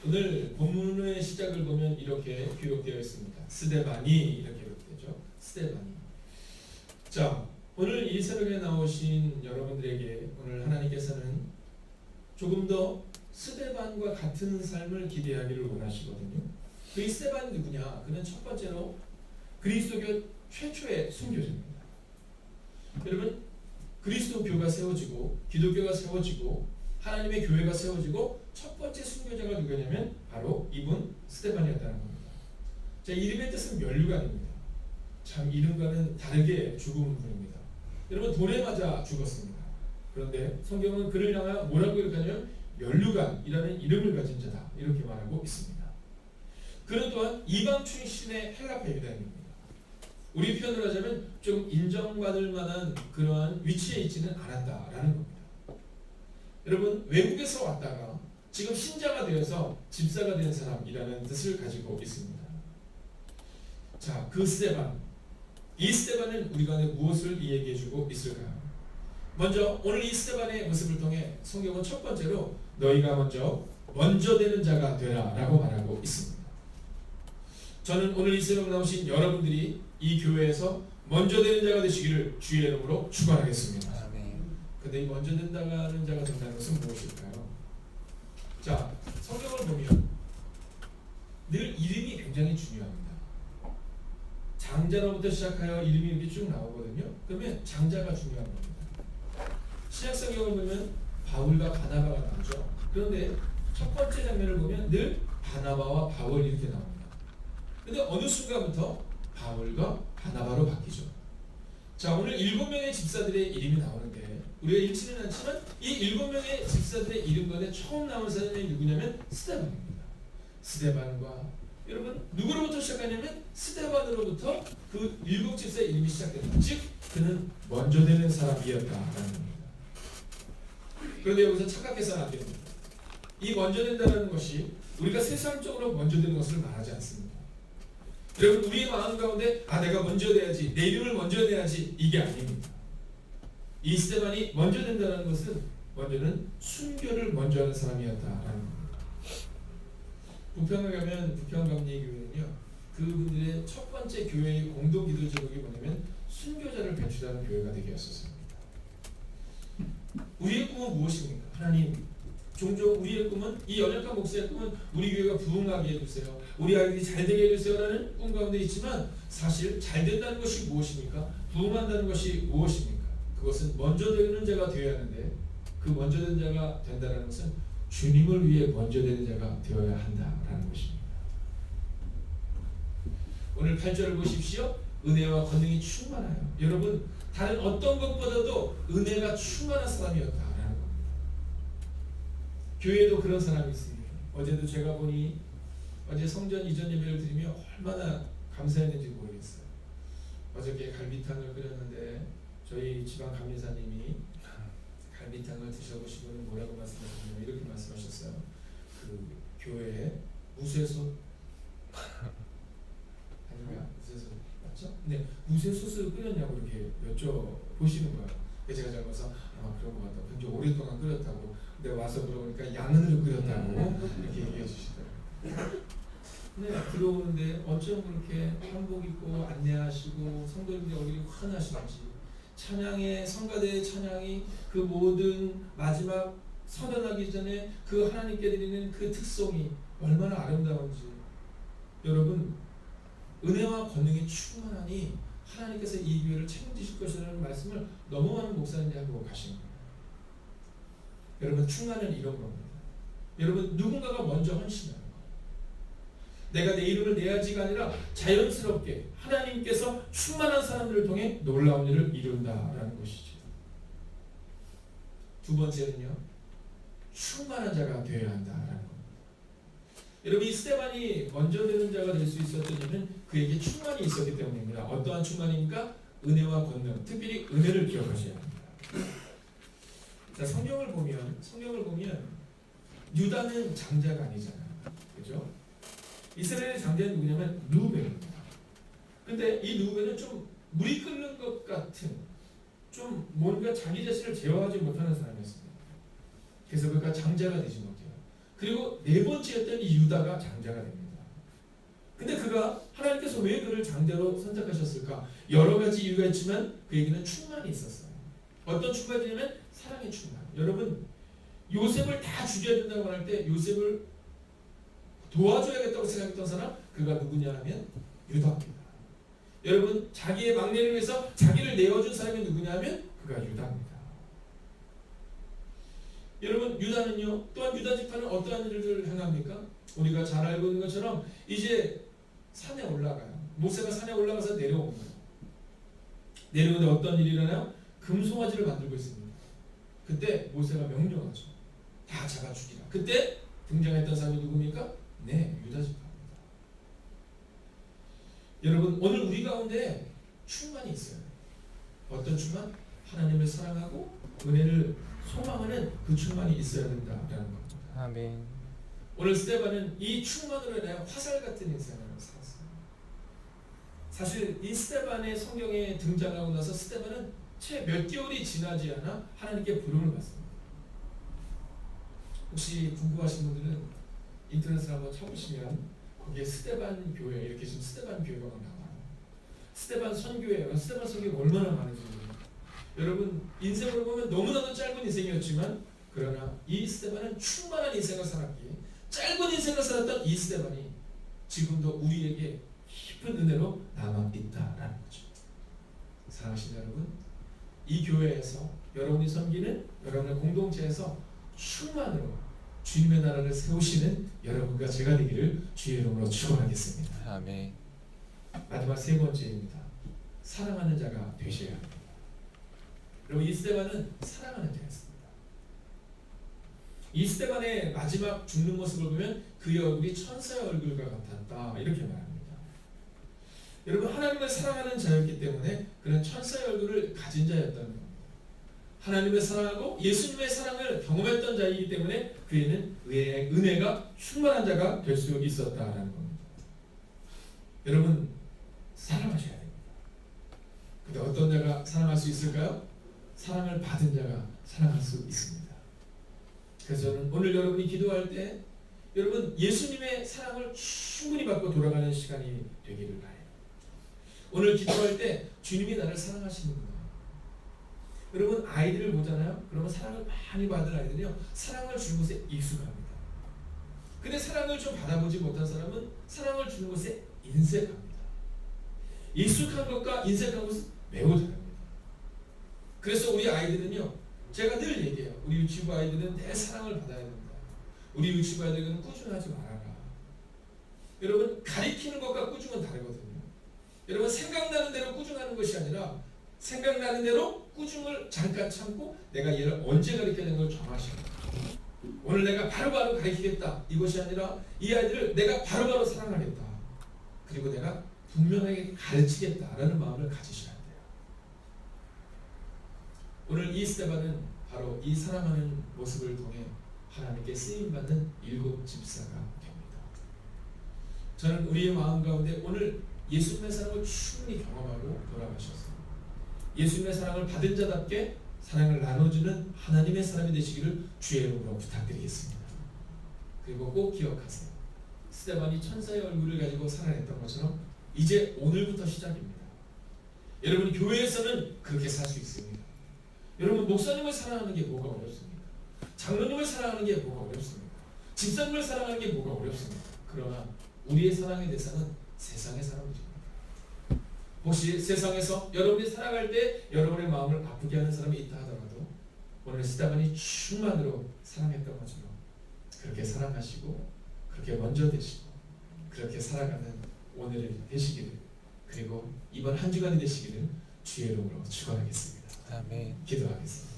오늘 본문의 시작을 보면 이렇게 기록되어 있습니다. 스데반이 이렇게 기록되죠. 스데반이. 자, 오늘 이 새벽에 나오신 여러분들에게 오늘 하나님께서는 조금 더 스데반과 같은 삶을 기대하기를 원하시거든요. 그 스데반이 누구냐? 그는 첫 번째로 그리스도교 최초의 순교자입니다. 여러분, 그리스도교가 세워지고 기독교가 세워지고 하나님의 교회가 세워지고 첫 번째 순교자가 누구냐면 바로 이분 스데반이었다는 겁니다. 자, 이름의 뜻은 면류관입니다. 참 이름과는 다르게 죽은 분입니다. 여러분, 돌에 맞아 죽었습니다. 그런데 성경은 그를 향하여 뭐라고 기록하냐면 면류관이라는 이름을 가진 자다 이렇게 말하고 있습니다. 그는 또한 이방 출신의 헬라파 유다인입니다. 우리 표현을 하자면 좀 인정받을 만한 그러한 위치에 있지는 않았다라는 겁니다. 여러분, 외국에서 왔다가 지금 신자가 되어서 집사가 된 사람이라는 뜻을 가지고 있습니다. 자, 그 스데반, 이 스데반은 우리 가운데 무엇을 이야기해주고 있을까요? 먼저 오늘 이 스데반의 모습을 통해 성경은 첫 번째로 너희가 먼저 되는 자가 되라 라고 말하고 있습니다. 저는 오늘 이 새벽 나오신 여러분들이 이 교회에서 먼저 되는 자가 되시기를 주의 이름으로 축원하겠습니다. 근데 이 먼저 된다는 자가 된다는 것은 무엇일까요? 자, 성경을 보면 늘 이름이 굉장히 중요합니다. 장자로부터 시작하여 이름이 이렇게 쭉 나오거든요. 그러면 장자가 중요한 겁니다. 신약 성경을 보면 바울과 바나바가 나오죠. 그런데 첫 번째 장면을 보면 늘 바나바와 바울 이렇게 나옵니다. 근데 어느 순간부터 바울과 바나바로 바뀌죠. 자, 오늘 7명의 집사들의 이름이 나오는데 우리가 읽지는 않지만 이 7명의 집사들의 이름 가운데 처음 나온 사람이 누구냐면 스데반입니다. 스데반과 여러분 누구로부터 시작하냐면 스데반으로부터 그 7 집사의 이름이 시작됩니다. 즉 그는 먼저 되는 사람이었다라는 겁니다. 그런데 여기서 착각해서는 안 됩니다. 이 먼저 된다는 것이 우리가 세상적으로 먼저 되는 것을 말하지 않습니다. 여러분, 우리의 마음 가운데 내가 먼저 돼야지, 내 이름을 먼저 내야지, 이게 아닙니다. 이 스데반이 먼저 된다는 것은 먼저는 순교를 먼저 하는 사람이었다라는 겁니다. 부평을 가면 부평감리교회는요, 그분들의 첫 번째 교회의 공동 기도 제목이 뭐냐면 순교자를 배출하는 교회가 되게 했었습니다. 우리의 꿈은 무엇입니까? 하나님, 종종 우리의 꿈은, 이 연약한 목사의 꿈은 우리 교회가 부흥하게 해주세요, 우리 아이들이 잘 되게 해주세요 라는 꿈 가운데 있지만 사실 잘 된다는 것이 무엇입니까? 부흥한다는 것이 무엇입니까? 그것은 먼저 되는 자가 되어야 하는데 그 먼저 되는 자가 된다는 것은 주님을 위해 먼저 되는 자가 되어야 한다라는 것입니다. 오늘 8절을 보십시오. 은혜와 권능이 충만하여. 여러분, 다른 어떤 것보다도 은혜가 충만한 사람이었다라는 겁니다. 교회에도 그런 사람이 있습니다. 어제도 제가 보니 어제 성전 이전 예배를 드리며 얼마나 감사했는지 모르겠어요. 어저께 갈비탕을 끓였는데 저희 지방 감리사님이 갈비탕을 드셔보시고는 뭐라고 말씀하셨냐면 이렇게 말씀하셨어요. 그 교회에 무쇠솥 아닌가? 무쇠솥 맞죠? 네, 무쇠솥을 끓였냐고 이렇게 여쭤보시는 거예요. 제가 적어서 그런 것 같다고, 굉장히 오랫동안 끓였다고. 근데 와서 물어보니까 양은으로 끓였다고 이렇게 얘기해 주시더라고요. 네, 들어오는데 어쩜 그렇게 한복 입고 안내하시고 성도님들 얼굴이 환하시는지, 찬양의 성가대의 찬양이 그 모든 마지막 선언하기 전에 그 하나님께 드리는 그 특성이 얼마나 아름다운지. 여러분, 은혜와 권능이 충만하니 하나님께서 이 교회를 책임지실 것이라는 말씀을 너무 많은 목사님들이 하고 가시는 거예요. 여러분, 충만은 이런 겁니다. 여러분, 누군가가 먼저 헌신하는 거예요. 내가 내 이름을 내야지가 아니라 자연스럽게 하나님께서 충만한 사람들을 통해 놀라운 일을 이룬다라는 것이죠. 두 번째는요, 충만한 자가 되어야 한다라는 겁니다. 여러분, 이 스데반이 먼저 되는 자가 될 수 있었던 이유는 그에게 충만이 있었기 때문입니다. 어떠한 충만입니까? 은혜와 권능, 특별히 은혜를 기억하셔야 합니다. 자, 성경을 보면 유다는 장자가 아니잖아요. 그죠? 이스라엘의 장자는 누구냐면 르우벤입니다. 근데 이 르우벤은 좀 물이 끓는 것 같은, 좀 뭔가 자기 자신을 제어하지 못하는 사람이었습니다. 그래서 그가 장자가 되지 못해요. 그리고 네 번째였던 이 유다가 장자가 됩니다. 근데 그가 하나님께서 왜 그를 장자로 선택하셨을까? 여러 가지 이유가 있지만 그에게는 충만이 있었어요. 어떤 충만이냐면 사랑의 충만. 여러분, 요셉을 다 죽여야 된다고 할 때 요셉을 도와줘야겠다고 생각했던 사람, 그가 누구냐 하면 유다입니다. 여러분, 자기의 막내를 위해서 자기를 내어준 사람이 누구냐 하면 그가 유다입니다. 여러분, 유다는요, 또한 유다 지파는 어떠한 일을 행합니까? 우리가 잘 알고 있는 것처럼 이제 산에 올라가요. 모세가 산에 올라가서 내려오는 거예요. 내려오는데 어떤 일이 일어나요? 금송아지를 만들고 있습니다. 그때 모세가 명령하죠. 다 잡아 죽이라. 그때 등장했던 사람이 누굽니까? 네, 유다 지파입니다. 여러분, 오늘 우리 가운데 충만이 있어요. 어떤 충만? 하나님을 사랑하고 은혜를 소망하는 그 충만이 있어야 된다라는 겁니다. 아멘. 오늘 스데반은 이 충만으로 인하여 화살 같은 인생을 살았어요. 사실 이 스데반의 성경에 등장하고 나서 스데반은 채 몇 개월이 지나지 않아 하나님께 부름을 받습니다. 혹시 궁금하신 분들은 인터넷에 한번 쳐보시면 거기에 스데반 교회 이렇게 지금 스데반 교회가 나와요. 스데반 선교회가 스데반 선교가 얼마나 많은지 모릅니다. 여러분, 인생으로 보면 너무나도 짧은 인생이었지만 그러나 이 스데반은 충만한 인생을 살았기에 짧은 인생을 살았던 이 스데반이 지금도 우리에게 깊은 은혜로 남아있다라는 거죠. 사랑하시는 여러분, 이 교회에서 여러분이 섬기는 여러분의 공동체에서 충만으로 주님의 나라를 세우시는 여러분과 제가 되기를 주의 이름으로 축원하겠습니다. 아멘. 마지막 세 번째입니다. 사랑하는 자가 되셔야 합니다. 여러분, 이 스데반은 사랑하는 자였습니다. 이 스데반의 마지막 죽는 모습을 보면 그의 얼굴이 천사의 얼굴과 같았다 이렇게 말합니다. 여러분, 하나님을 사랑하는 자였기 때문에 그는 천사의 얼굴을 가진 자였다는 겁니다. 하나님을 사랑하고 예수님의 사랑을 경험했던 자이기 때문에 그에는 은혜가 충만한 자가 될 수 있었다라는 겁니다. 여러분, 사랑하셔야 됩니다. 근데 어떤 자가 사랑할 수 있을까요? 사랑을 받은 자가 사랑할 수 있습니다. 그래서 저는 오늘 여러분이 기도할 때 여러분 예수님의 사랑을 충분히 받고 돌아가는 시간이 되기를 바라요. 오늘 기도할 때 주님이 나를 사랑하시는구나. 여러분, 아이들을 보잖아요. 그러면 사랑을 많이 받은 아이들은요, 사랑을 주는 것에 익숙합니다. 근데 사랑을 좀 받아보지 못한 사람은 사랑을 주는 것에 인색합니다. 익숙한 것과 인색한 것은 매우 다릅니다. 그래서 우리 아이들은요, 제가 늘 얘기해요. 우리 유치부 아이들은 내 사랑을 받아야 된다. 우리 유치부 아이들은 꾸준하지 말아라. 여러분, 가리키는 것과 꾸준은 다르거든요. 여러분, 생각나는 대로 꾸준하는 것이 아니라 생각나는 대로 꾸준을 잠깐 참고 내가 얘를 언제 가르쳐야 되는 걸 정하시고, 오늘 내가 바로바로 가르치겠다 이것이 아니라 이 아이들을 내가 바로바로 사랑하겠다, 그리고 내가 분명하게 가르치겠다라는 마음을 가지셔야 돼요. 오늘 이 스데반은 바로 이 사랑하는 모습을 통해 하나님께 쓰임받는 7 집사가 됩니다. 저는 우리의 마음 가운데 오늘 예수님의 사랑을 충분히 경험하고 돌아가셨습니다. 예수님의 사랑을 받은 자답게 사랑을 나눠주는 하나님의 사람이 되시기를 주의 이름으로 부탁드리겠습니다. 그리고 꼭 기억하세요. 스데반이 천사의 얼굴을 가지고 살아냈던 것처럼 이제 오늘부터 시작입니다. 여러분, 교회에서는 그렇게 살 수 있습니다. 여러분, 목사님을 사랑하는 게 뭐가 어렵습니까? 장로님을 사랑하는 게 뭐가 어렵습니까? 집사님을 사랑하는 게 뭐가 어렵습니까? 그러나 우리의 사랑의 대상은 세상의 사람들입니다. 혹시 세상에서 여러분이 살아갈 때 여러분의 마음을 아프게 하는 사람이 있다 하더라도 오늘 스데반이 충만으로 사랑했던 것처럼 그렇게 사랑하시고 그렇게 먼저 되시고 그렇게 살아가는 오늘이 되시기를, 그리고 이번 한 주간이 되시기를 주의 이름으로 축원하겠습니다. 아멘. 기도하겠습니다.